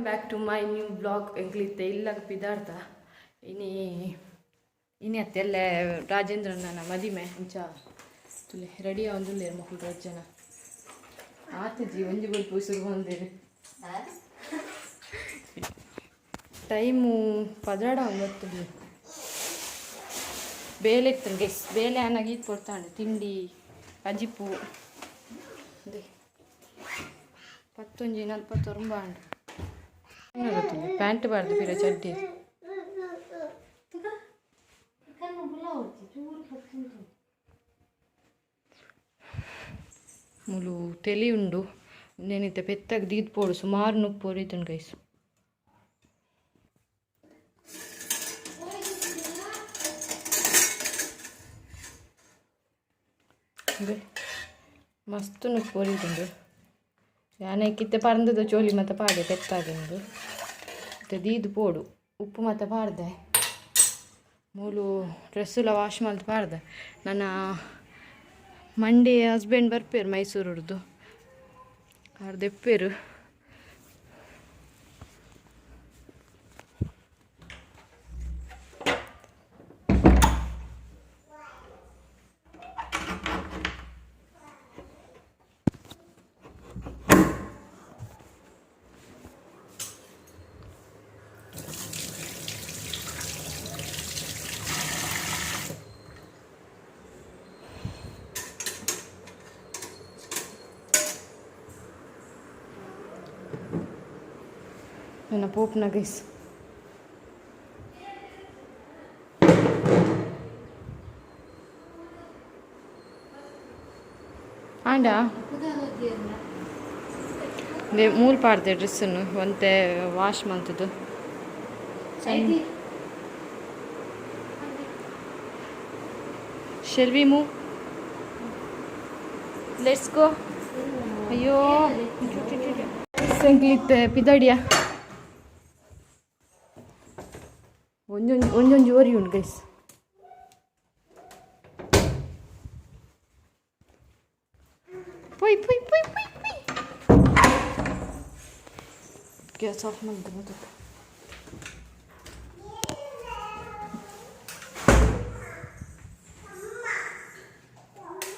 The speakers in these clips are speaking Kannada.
Back to my new blog ಎಂಕ್ಲಿತ್ತೆ ಇಲ್ಲ ಪಿದಾರ್ಥ ಇನಿ ಅತ್ತೆಲ್ಲ ರಾಜೇಂದ್ರನ ಮದಿಮೆ ಇಂಚ ತುಲೆ ರೆಡಿ ಆಂದುಲ್ಲೆ ಮಕ್ಕಳು ರಜ್ಜನ ಆತಜಿ ಒಂಜಿ ಬಲ್ಪು ಶುರು ಹೊಂದಿರು ಟೈಮು 11 ಬೇಲೆ ಇತ್ತು ಗೈಸ್ ಬೇಲೆ ಅನ್ನಾಗಿ ಕೊಡ್ತಾನೆ ತಿಂಡಿ ಅಜಿಪು ಅದೇ 11:49 ಪ್ಯಾಂಟ್ ಬಾರ್ದು ಪಿರ ಚಡ್ಡಿ ಮುಲು ತೆಲಿ ಉಂಡು ನೆನಿತೆ ಪೆತ್ತಾಗ ದೀದ್ ಪೋಡು ಸುಮಾರು ನುಪ್ಪು ಹೊರಿತುಂಡು ಗೈಸ್ ಮಸ್ತ್ ನುಪ್ಪು ಹೊರಿತುಂಡು ಯಾನೆ ಕಿತ್ತೆ ಪರಂದದ ಚೋಲಿ ಮತ್ತು ಪಾಡೆ ಪೆತ್ತಾಗಿಂದು ಮತ್ತು ದೀದು ಪೋಡು ಉಪ್ಪು ಮತ್ತು ಪಾಡ್ದೆ ಮೂಲು ಡ್ರೆಸ್ಸೆಲ್ಲ ವಾಶ್ ಮಾಡಿ ಪಾಡ್ದೆ ನನ್ನ ಮಂಡೇ ಹಸ್ಬೆಂಡ್ ಬರ್ಪೇರು ಮೈಸೂರವ್ರದ್ದು ದೆಪ್ಪೇರು ನನ್ನ ಪೋಪ್ನ ಗೈಸ್ ಆಂಡ ಮೂಲ್ ಪಾಡ್ದೆ ಡ್ರೆಸ್ಸನ್ನು ಒಂತೆ ವಾಶ್ ಮಂತದ್ದು shall we move let's go ಅಯ್ಯೋ ಸಂಗೀತ ಪಿದಡಿಯ ಒಂದೊಂದು ಜೋರಿ ಉಂಟು ಗೈಸ್ ಪೊಯ್ ಪೊಯ್ ಪೊಯ್ ಪೊಯ್ ಪೊಯ್ ಗ್ಯಾಸ್ ಆಫ್ ಮಾಡಿದೆ ಮತ್ತೆ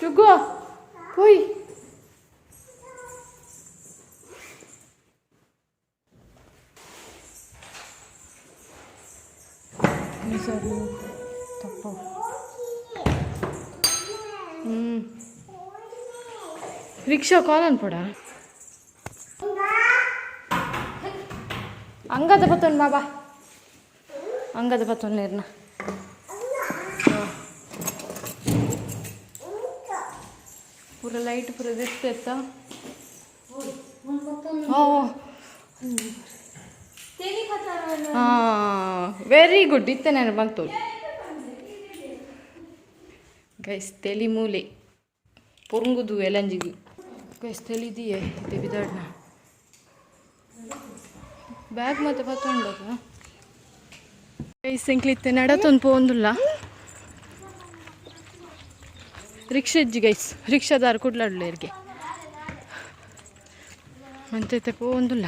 ಚುಗ್ಗೋ ಪೊಯ್ ತಪ್ಪು ರಿಕ್ಷಾ ಕಾಲ್ ಅನ್ಪಡ ಹಂಗದ ಬತ್ತೊಂಡು ಬಾಬಾ ಹಂಗದ ಬತ್ತೊಂದು ನೀರ್ನ ಪೂರ ಲೈಟ್ ಪೂರ ದಿಸ್ತ ವೆರಿ ಗುಡ್ ಇತ್ತೆ ನಾನು ಬಂತು ಗೈಸ್ ತೆಲಿ ಮೂಲೆ ಪೊಂಗುದು ಎಲಂಜಿಗು ಗೈಸ್ ತೆಲಿದೆಯೇ ಇದೆ ಬಿದಾಡ್ನ ಬ್ಯಾಗ್ ಮತ್ತೆ ಬತ್ತೊಂಡದ ಗೈಸ್ ಎಂಕ್ಲಿತ್ತೆ ನಡತೊಂದು ಪೋಂದುಲ್ಲ ರಿಕ್ಷಾ ಇಜ್ಜಿ ಗೈಸ್ ರಿಕ್ಷಾದಾರ ಕುಡ್ಲಾಡ್ಲೇರ್ಗೆ ಅಂತೈತೆ ಪೋಂದುಲ್ಲ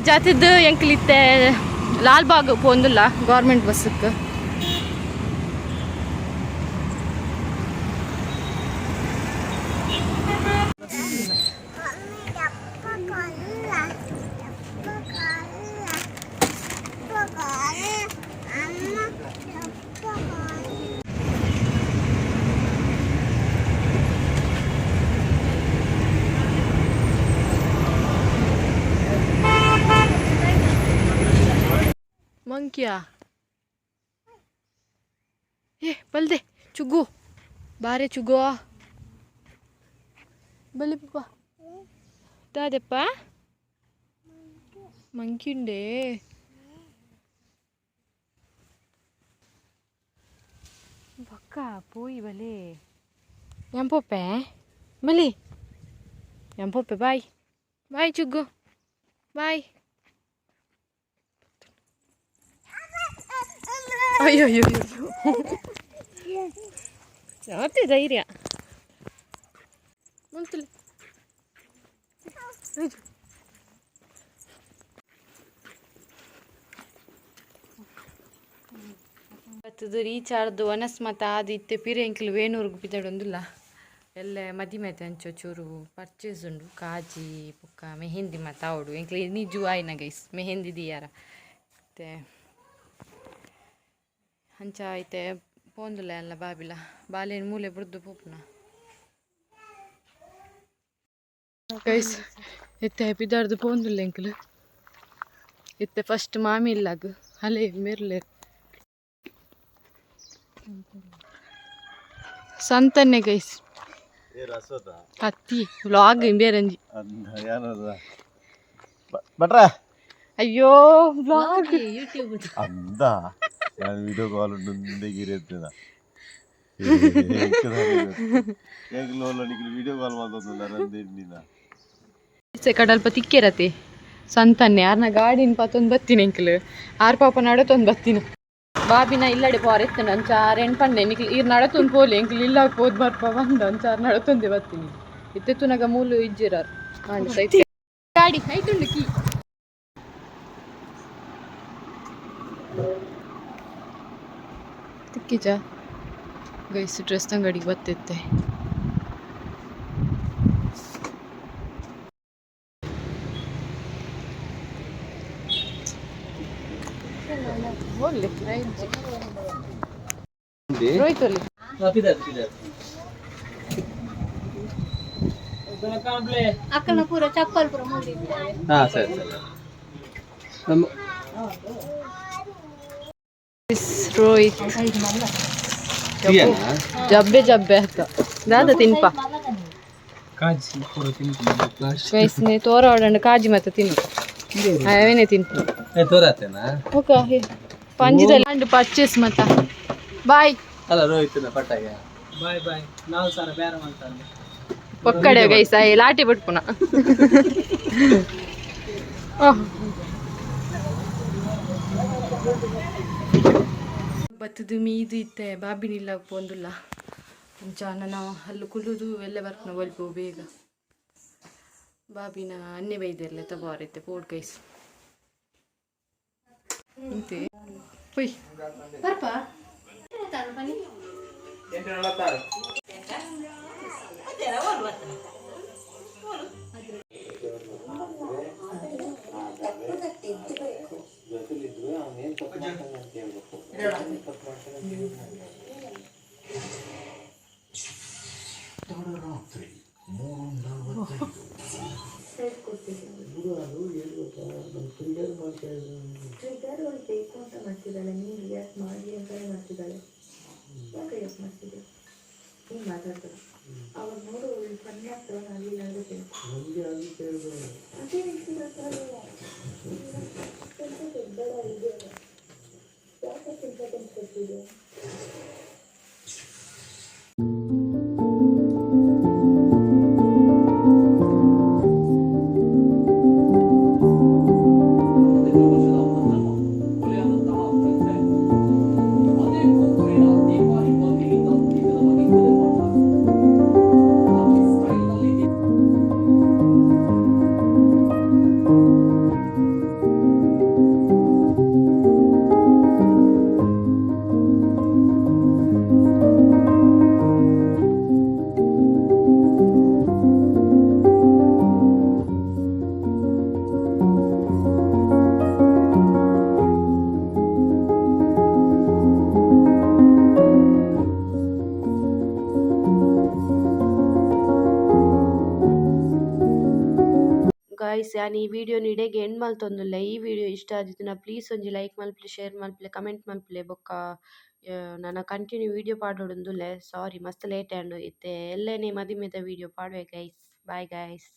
ಜಾತಿದ್ದು ಎಂಕ್ಲಿತ್ತೆ ಲಾಲ್ಬಾಗ್ ಪೋಂದುಲ್ಲ ಗೌರ್ಮೆಂಟ್ ಬಸ್ಸಕ್ಕೆ ಮಂಕಿಯಾ ಬಲ್ದೆ ಚುಗ್ಗು ಬಾರೆ ಚುಗ್ಗೋ ಬಲ್ಲಿ ಪಪ್ಪ ದಾದಪ್ಪ ಮಂಕಿ ಉಂಡೆ ಬಕ್ಕ ಪೋಯಿ ಬಲೆ ಎಂಪೊಪ್ಪೆ ಬಲಿ ಎಂಪೊಪ್ಪೆ ಬಾಯ್ ಬಾಯ್ ಚುಗ್ಗು ಬಾಯ್ ಅಯ್ಯೋ ಅಯ್ಯೋ ಮತ್ತೆ ಧೈರ್ಯ ಮುಂತಲೆ ಇವತ್ತದು ರೀಚಾರ್ದು ಅನಸ್ಮತ ಆದಿತ್ತೆ ಪಿರಿಯಂಕಿಲ್ ವೇಣೂರ್ಗು ಬಿದ್ದಾಡೊಂದಿಲ್ಲ ಎಲ್ಲ ಮದಿಮೆತೆ ಅಂಚೋ ಚೂರು ಪರ್ಚೇಸ್ ಉಂಡು ಕಾಜಿ ಪುಕ್ಕ ಮೆಹಂದಿ ಮತ್ತು ಅವಡು ಎಂಕ್ಲೆ ನಿಜು ಆಯ್ನ ಗೈಸ್ ಮೆಹಂದಿ ದಿಯಾರ ಮತ್ತೆ ಅಂಚ ಐತೆ ಪೋಂದುಲೆ ಅಲ್ಲ ಬಾಬಿಲ ಬಾಲೆನ್ ಮೂಲೆ ಬುಡ್ದು ಪೋಪುನ ಗೈಸ್ ಎತ್ತೆ ಬಿದ್ದಾರ್ದು ಪೋಂದುಲ್ಲೆ ಎಂಕ್ಲು ಇತ್ತೆ ಫಸ್ಟ್ ಮಾಮಿ ಇಲ್ಲಾಗ ಹಲೆ ಮೆರ್ಲೆ ಸಂತನ್ನೆ ಗೈಸ್ ಹತ್ತಿ ವ್ಲಾಗ್ ಬೇರಂಜಿ ಬಟ್ರ ಅಯ್ಯೋ ವ್ಲಾಗ್ ಯೂಟ್ಯೂಬ್ ಅಂದ ഞാൻ വീഡിയോ ಕಾಲ್ ഉണ്ടെങ്കിലെത്തിന വീഡിയോ ಕಾಲ್ ಮಾತಾಡ್ತಿಲ್ಲ ಕಡಲ್ಪ ತಿಕ್ಕಿರತೆ ಸಂತನ್ನೆ ಯಾರನ್ನ ಗಾಡಿನ ಪಾತೊಂದು ಬತ್ತೀನಿ ಎಂಕ್ಲು ಆರು ಪಾಪ ನಡತೊಂದು ಬತ್ತೀನಿ ಬಾಬಿನ ಇಲ್ಲಡೆ ಪೋರ ಎತ್ತನ ಅಂಚಾರು ಎಣ್ಪಂಡೆ ನಿಕ್ಲು ಇರ್ ನಡತೊಂದು ಪೋಲಿ ಎಂಕ್ಲು ಇಲ್ಲ ಪೋದ್ ಬರ್ಪ ಬಂದ ಅಂಚಾರು ನಡತೊಂದೆ ಬತ್ತೀನಿ ಇತ್ತೆತ್ತುನಾಗ ಮೂಲು ಇಜ್ಜಿರಾರು ಗಾಡಿ ಐತುಂಡು ಕೀ ತಿಕ್ಕಿಜ ಗೈಸ್ ಡ್ರೆಸ್ ಅಂಗಡಿಗೆ ಬತ್ತಿತ್ತೆ बोल रोहित बोली ಅಕ್ಕನ ಪೂರ ಚಪ್ಪಲ್ ಪೂರ ಮೂಡಿ ಹಾ ಸರಿ ಸರಿ रोहित जब्बे जब्बे आता दादा तिनप ಕಾಜಿ ಪೂರ ತಿನ್ಕೊಂಡು ಗೈಸ್ ನೇ ತೋರ ಆಡಂಡ ಕಾಜಿ ಮತ್ತೆ ತಿನ್ನು ಅವೇನೆ ತಿನ್ಪ ಏ ತೋರಾತೇನಾ ಓಕೆ ಪಂಜದಲ್ಲಿ ಅಂಡ್ ಪರ್ಚೇಸ್ ಮತ್ತ ಬಾಯ್ ಅಲ್ಲ ರೋಹಿತನ ಪಟ್ಟಾಗೆ ಬಾಯ್ ಬಾಯ್ ನಾವು ಸಾರ ಬೇರೆ ಮಾಡ್ತಾರೆ ಪಕ್ಕಡೆ ಗೈಸ್ ಆಯ್ ಲಾಟಿ ಬಿಟ್ಪುನ ಬತ್ತದು ಮೀದು ಇತ್ತೆ ಬಾಬಿನಿಲ್ಲ ಪೋಂದುಲ್ಲ ಅಂಚಾನ ನಾವು ಹಲ್ಲು ಕುಲ್ಲುದು ಎಲ್ಲ ಬರ್ಪನ ಒಲ್ಪು ಬೇಗ ಬಾಬಿನ ಅನ್ನೆ ಬೈದೆರ್ಲೆ ತಗೋರೈತೆ ಪೋಡ್ ಗೈಸ್ ಇಂತೆ ಪುಯ್ ಬರ್ಪ ಗಾಯ್ಸ್ ಯಾನ್ ಈ ವಿಡಿಯೋ ಇಡೆಗೆ ಎಂಡ್ ಮಲ್ತೊಂದುಲ್ಲ ಈ ವಿಡಿಯೋ ಇಷ್ಟ ಆದಿತ್ತಿನ ಪ್ಲೀಸ್ ಒಂಜಿ ಲೈಕ್ ಮಲ್ಪಲೆ ಶೇರ್ ಮಲ್ಪಲೆ ಕಮೆಂಟ್ ಮಲ್ಪಲೆ ಬೊಕ್ಕ ನನ್ನ ಕಂಟಿನ್ಯೂ ವಿಡಿಯೋ ಪಾಡೊಡುಂದುಲ್ಲೆ ಸಾರಿ ಮಸ್ತ್ ಲೇಟ್ ಆಂಡ್ ಇತ್ತೆ ಎಲ್ಲೇನೆ ಮದಿಮೆದ ವಿಡಿಯೋ ಪಾಡ್ವೆ ಗೈಸ್ ಬಾಯ್ ಗೈಸ್.